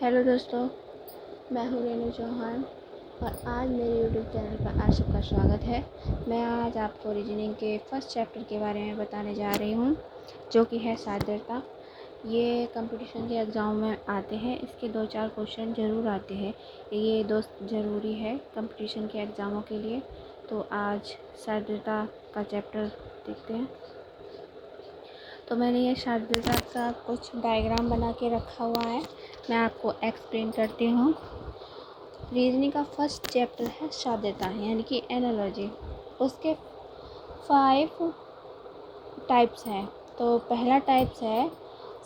Hello दोस्तों, मैं हूँ रेनू चौहान और आज मेरे यूट्यूब चैनल पर आप सबका स्वागत है। मैं आज आपको रीजनिंग के फर्स्ट चैप्टर के बारे में बताने जा रही हूँ, जो कि है साध्यता। ये कंपटीशन के एग्ज़ाम में आते हैं, इसके 2-4 क्वेश्चन ज़रूर आते हैं। ये दोस्त ज़रूरी है कंपटीशन के एग्ज़ामों के लिए। तो आज साध्यता का चैप्टर देखते हैं। तो मैंने ये साध्यता का कुछ डायग्राम बना के रखा हुआ है, मैं आपको एक्सप्लेन करती हूँ। रीजनिंग का फर्स्ट चैप्टर है साध्यता यानी कि एनालॉजी। उसके 5 टाइप्स हैं। तो पहला टाइप्स है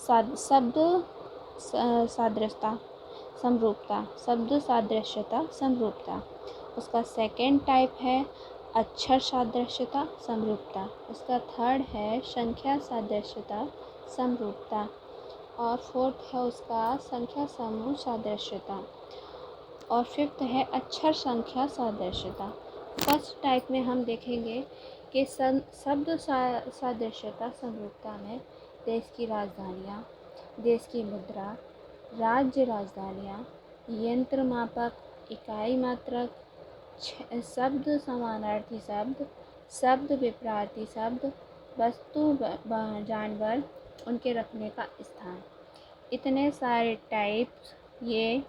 शब्द सादृश्यता समरूपता, शब्द सादृश्यता समरूपता। उसका सेकंड टाइप है अक्षर सादृश्यता समरूपता। उसका थर्ड है संख्या सादृश्यता समरूपता और फोर्थ है उसका संख्या समूह सादृश्यता और फिफ्थ है अक्षर संख्या सादृश्यता। फर्स्ट टाइप में हम देखेंगे कि शब्द सादृश्यता समरूपता में देश की राजधानियाँ, देश की मुद्रा, राज्य राजधानियाँ, यंत्र मापक, इकाई मात्रक, शब्द समानार्थी शब्द, शब्द विपरीत शब्द, वस्तु जानवर, उनके रखने का स्थान, इतने सारे टाइप्स ये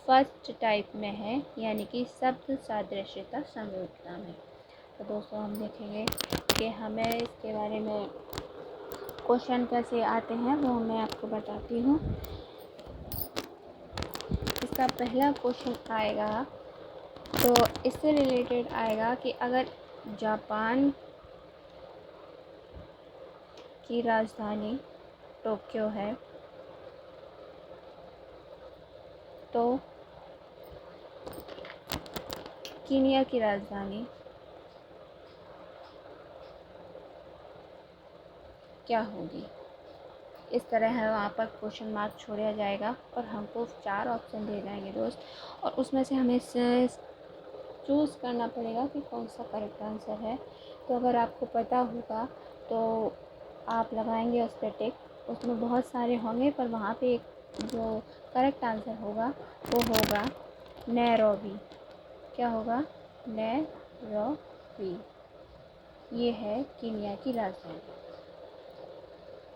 फर्स्ट टाइप में है, यानी कि शब्द सादृश्यता समरूपता में। तो दोस्तों हम देखेंगे कि हमें इसके बारे में क्वेश्चन कैसे आते हैं, वो मैं आपको बताती हूँ। इसका पहला क्वेश्चन आएगा, तो इससे रिलेटेड आएगा कि अगर जापान की राजधानी टोक्यो है तो कीनिया की राजधानी क्या होगी। इस तरह है वहाँ पर क्वेश्चन मार्क छोड़ा जाएगा और हमको 4 ऑप्शन दे जाएंगे दोस्त, और उसमें से हमें चूज़ करना पड़ेगा कि कौन सा करेक्ट आंसर है। तो अगर आपको पता होगा तो आप लगाएंगे उस पर टिक, उसमें बहुत सारे होंगे पर वहाँ पे एक जो करेक्ट आंसर होगा वो होगा नैरोबी। क्या होगा? नैरोबी। ये है कीनिया की राजधानी।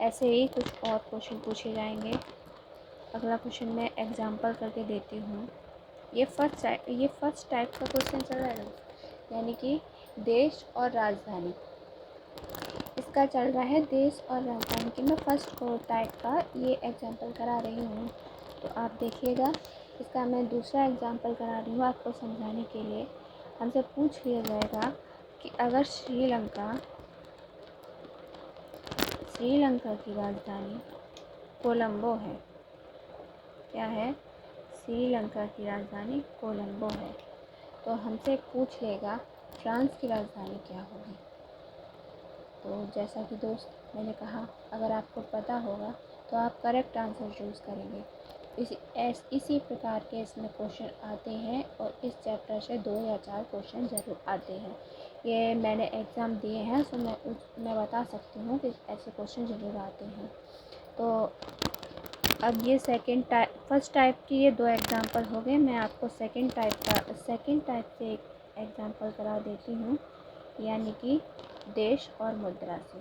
ऐसे ही कुछ और क्वेश्चन पूछे जाएंगे। अगला क्वेश्चन मैं एग्जांपल करके देती हूँ। ये फर्स्ट टाइप का क्वेश्चन चल रहा है, यानी कि देश और राजधानी। इसका चल रहा है देश और राजधानी की। मैं फर्स्ट टाइप का ये एग्जांपल करा रही हूँ, तो आप देखिएगा। इसका मैं दूसरा एग्जांपल करा रही हूँ आपको समझाने के लिए। हमसे पूछ लिया जाएगा कि अगर श्रीलंका की राजधानी कोलंबो है। क्या है? श्रीलंका की राजधानी कोलंबो है। तो हमसे पूछ लेगा फ्रांस की राजधानी क्या होगी। तो जैसा कि दोस्त मैंने कहा, अगर आपको पता होगा तो आप करेक्ट आंसर चूज़ करेंगे। इसी प्रकार के इसमें क्वेश्चन आते हैं और इस चैप्टर से 2 या 4 क्वेश्चन ज़रूर आते हैं। ये मैंने एग्ज़ाम दिए हैं, तो मैं बता सकती हूँ कि ऐसे क्वेश्चन ज़रूर आते हैं। तो अब ये फर्स्ट टाइप की ये 2 एग्ज़ाम्पल हो गए। मैं आपको सेकंड टाइप से एक एग्ज़ाम्पल करा देती हूँ, यानी कि देश और मुद्रा से।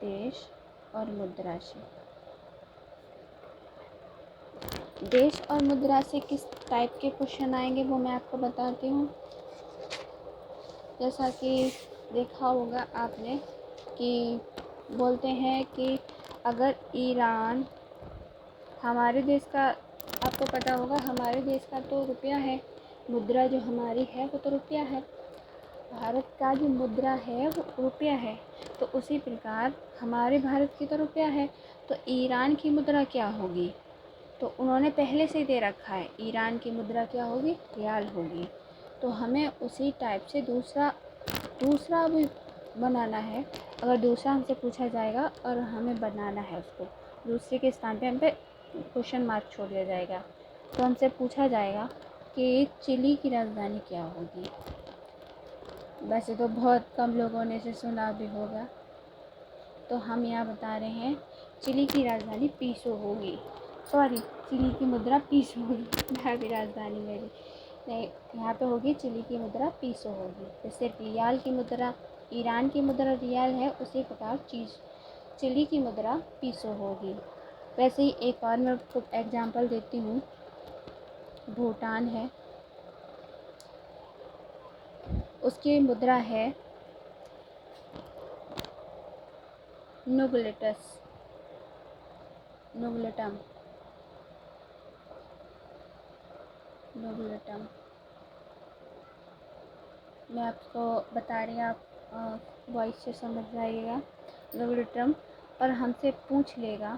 देश और मुद्रा से। देश और मुद्रा से किस टाइप के क्वेश्चन आएंगे वो मैं आपको बताती हूँ। जैसा कि देखा होगा आपने कि बोलते हैं कि अगर ईरान हमारे देश का, आपको पता होगा हमारे देश का तो रुपया है, मुद्रा जो हमारी है वो तो रुपया है। भारत का जो मुद्रा है वो रुपया है। तो उसी प्रकार हमारे भारत की तो रुपया है, तो ईरान की मुद्रा क्या होगी। तो उन्होंने पहले से ही दे रखा है, ईरान की मुद्रा क्या होगी? रियाल होगी। तो हमें उसी टाइप से दूसरा भी बनाना है। अगर दूसरा हमसे पूछा जाएगा और हमें बनाना है उसको, दूसरे के स्थान पे हम पे क्वेश्चन मार्क छोड़ दिया जाएगा। तो हमसे पूछा जाएगा कि चिली की राजधानी क्या होगी। वैसे तो बहुत कम लोगों ने इसे सुना भी होगा। तो हम यहाँ बता रहे हैं चिली की राजधानी पीसो होगी, सॉरी चिली की मुद्रा पीसो होगी, मैं भी राजधानी मेरी नहीं, यहाँ पे होगी चिली की मुद्रा पीसो होगी। जैसे रियाल की मुद्रा, ईरान की मुद्रा रियाल है, उसी प्रकार चिली की मुद्रा पीसो होगी। वैसे ही एक और मैं आपको एग्जांपल देती हूँ, भूटान है, उसकी मुद्रा है नुगलटम। मैं आपको बता रही हूँ, आप वॉइस से समझ जाइएगा। नुगलटम। और हमसे पूछ लेगा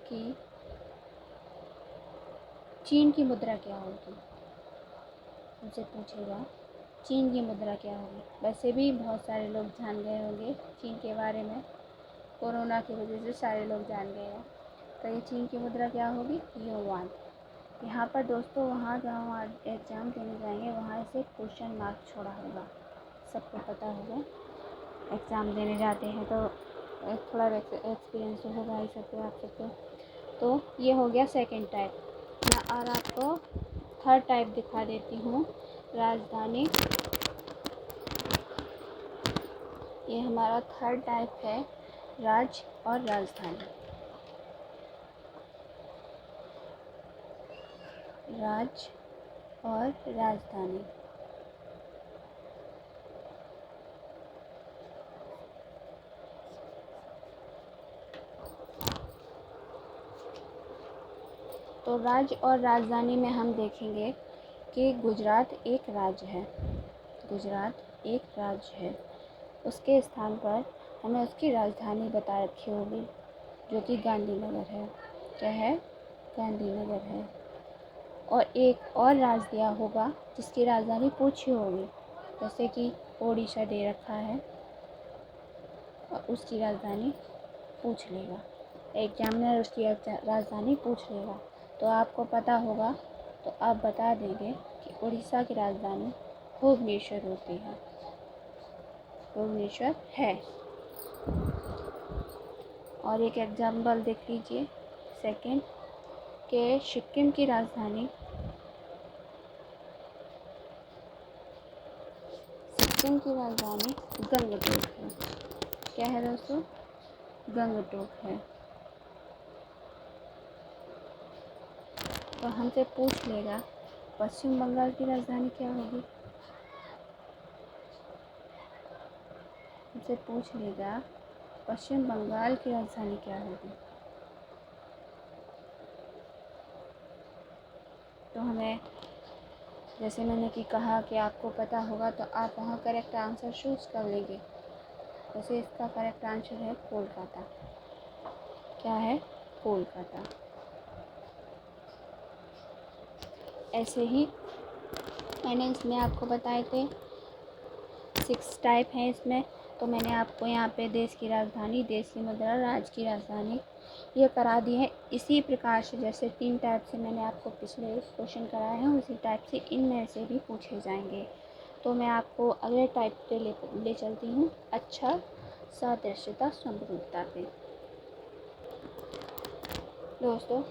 कि चीन की मुद्रा क्या होगी, हमसे पूछेगा चीन की मुद्रा क्या होगी। वैसे भी बहुत सारे लोग जान गए होंगे चीन के बारे में, कोरोना की वजह से सारे लोग जान गए हैं। तो ये चीन की मुद्रा क्या होगी, युआन। यहाँ पर दोस्तों वहाँ जहाँ आज एग्ज़ाम देने जाएंगे वहाँ से क्वेश्चन मार्क छोड़ा होगा, सबको पता होगा। एग्ज़ाम देने जाते हैं तो थोड़ा एक्सपीरियंस होगा ही सबको, आप सबको। तो ये हो गया सेकंड टाइप। मैं और आपको थर्ड टाइप दिखा देती हूँ, राजधानी। ये हमारा थर्ड टाइप है, राज्य और राजधानी। राज्य और राजधानी। तो राज्य और राजधानी में हम देखेंगे कि गुजरात एक राज्य है, गुजरात एक राज्य है। उसके स्थान पर हमें उसकी राजधानी बता रखी होगी, जो कि गांधीनगर है। क्या है, गांधीनगर है। और एक और राज्य दिया होगा जिसकी राजधानी पूछी होगी, जैसे कि ओडिशा दे रखा है और उसकी राजधानी पूछ लेगा, एग्जामिनर उसकी राजधानी पूछ लेगा। तो आपको पता होगा तो आप बता देंगे कि उड़ीसा की राजधानी भुवनेश्वर होती है, भुवनेश्वर है। और एक एग्जाम्पल देख लीजिए सेकंड, के सिक्किम की राजधानी, सिक्किम की राजधानी गंगटोक है। क्या है दोस्तों, गंगटोक है। तो हमसे पूछ लेगा पश्चिम बंगाल की राजधानी क्या होगी, हमसे पूछ लेगा पश्चिम बंगाल की राजधानी क्या होगी। तो हमें जैसे मैंने कि कहा कि आपको पता होगा तो आप वहाँ करेक्ट आंसर चूज़ कर लेंगे। जैसे इसका करेक्ट आंसर है कोलकाता। क्या है, कोलकाता। ऐसे ही मैंने इसमें आपको बताए थे 6 टाइप हैं इसमें। तो मैंने आपको यहाँ पे देश की राजधानी, देश की मुद्रा, राज्य की राजधानी ये करा दी है। इसी प्रकार से जैसे 3 टाइप से मैंने आपको पिछले क्वेश्चन कराए हैं, उसी टाइप से इनमें से भी पूछे जाएंगे। तो मैं आपको अगले टाइप पे ले चलती हूँ, अक्षर, सादृश्यता, समरूपता पे। दोस्तों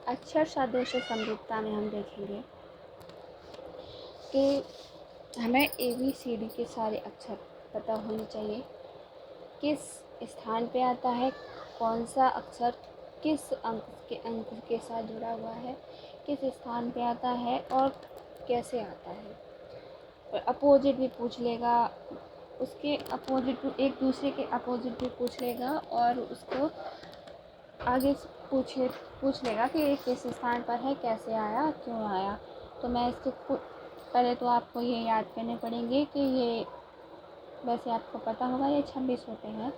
अक्षर, सादृश्य, समरूपता में हम देखेंगे कि हमें ABCD के सारे अक्षर पता होने चाहिए, किस स्थान पे आता है, कौन सा अक्षर किस अंक के साथ जुड़ा हुआ है, किस स्थान पे आता है और कैसे आता है। और अपोजिट भी पूछ लेगा, उसके अपोजिट, एक दूसरे के अपोजिट भी पूछ लेगा और उसको आगे पूछ लेगा कि ये किस स्थान पर है, कैसे आया, क्यों आया। तो मैं इसके पहले तो आपको ये याद करने पड़ेंगे कि ये, वैसे आपको पता होगा ये 26 होते हैं,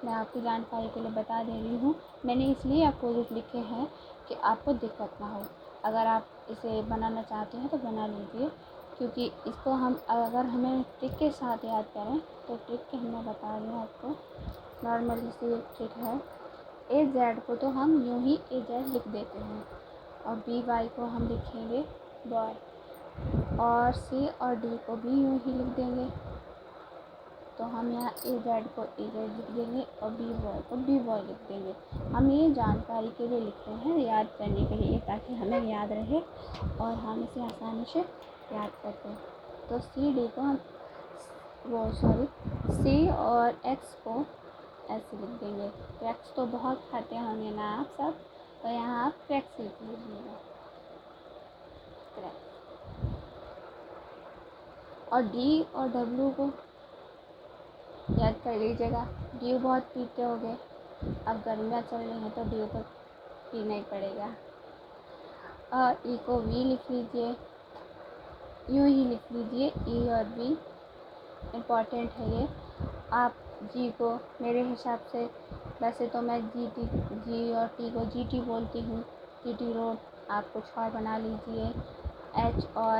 मैं आपकी जानकारी के लिए बता दे रही हूँ। मैंने इसलिए अपोजिट लिखे हैं कि आपको दिक्कत ना हो। अगर आप इसे बनाना चाहते हैं तो बना लीजिए, क्योंकि इसको हम अगर हमें ट्रिक के साथ याद करें तो ट्रिक के मैं बता रही हूँ आपको। नॉर्मली से एक ट्रिक है, AZ को तो हम यूँ ही AZ लिख देते हैं और BY को हम लिखेंगे बॉय, और C और D को भी यूँ ही लिख देंगे। तो हम यहाँ ए जेड को ए जेड लिख देंगे और बी बॉय को बी बॉय लिख देंगे। हम ये जानकारी के लिए लिखते हैं, याद करने के लिए, ताकि हमें याद रहे और हम इसे आसानी से याद करते हैं। तो सी डी को हम सी और एक्स को ऐसे लिख देंगे। क्रैक्स तो बहुत खाते होंगे ना आप सब, तो यहाँ आप क्रैक्स लिख लीजिएगा, क्रैक्स। और डी और डब्ल्यू को याद कर लीजिएगा। डी बहुत पीते होंगे, अब गर्मियाँ चल रही हैं तो डी को पीना ही पड़ेगा। और ई को वी लिख लीजिए, यूँ ही लिख लीजिए, ई और वी इम्पॉर्टेंट है ये। आप जी को मेरे हिसाब से, वैसे तो मैं जी और टी को जी टी बोलती हूँ, जी टी रोड, आप कुछ और बना लीजिए। एच और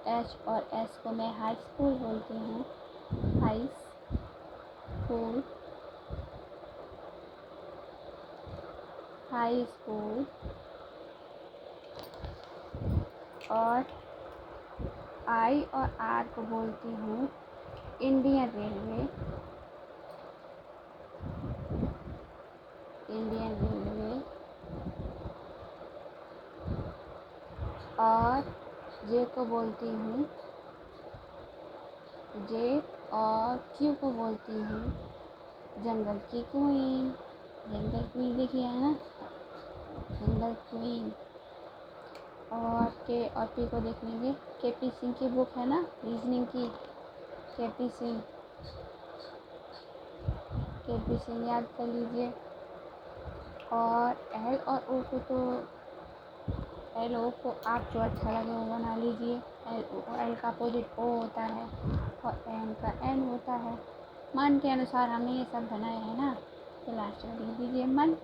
एस को मैं हाई स्कूल बोलती हूँ, हाई स्कूल, हाई स्कूल। और आई और आर को बोलती हूँ इंडियन रेलवे, इंडियन रेलवे। और जे को बोलती हूँ, जे और क्यू को बोलती हूँ जंगल की क्वीन, जंगल क्वीन देखिए है ना, जंगल क्वीन। और के और पी को देख लेंगे, के पी सिंह की बुक है ना रीजनिंग की, के पी सिंह याद कर लीजिए। और एल और ओ को तो एल ओ को आप जो अच्छा लगे वो बना लीजिए। एल का अपोजिट ओ होता है और एन का एन होता है। मन के अनुसार हमने ये सब बनाए हैं ना, तो लास्ट में लिख दीजिए मन।